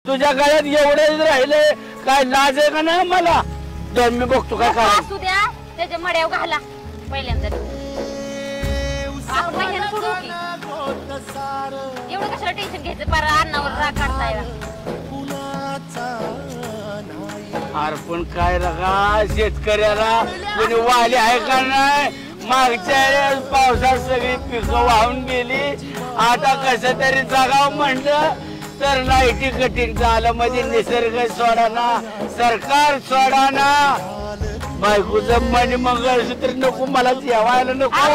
तुझ्या गळ्यात एवढेच राहिले काय लाज आहे का नाही मला दोन मी बघतो काय असू द्या त्याच्या मड्याव घाला पहिल्यांदा आपण महिन्यानं सोडू की एवढं कशाला टेन्शन घ्यायचं पार अन्नावर राग काढताय अरे पण काय रगा शेतकऱ्याला कोणी वाली आहे का नाही मागच्या पावसात सगळी पिकं वाहून गेली आता कसं तरी जगावं म्हणलं तर लाईटी कठीण झालं म्हणजे निसर्ग सोडाना सरकार सोडाना बायकोचं मणी मंगळसूत्र नको मला जेवायला नको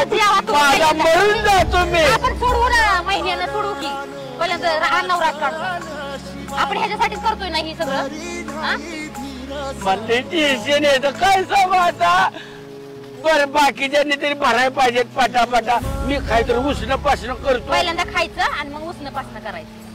माझा मरून जातो मी आपण सोडवू ना महिन्यानं सोडू की पहिल्यांदा अन्नावर राग काढतो आपण ह्याच्यासाठीच करतोय ना हे सगळं म्हणले टेन्शन येतं काय सांगू आता बरं बाकीच्यांनी तरी भरायला पाहिजेत पटापटा मी काहीतरी उसणं पासणं करतो पहिल्यांदा खायचं आणि मग उसणं पासणं करायचं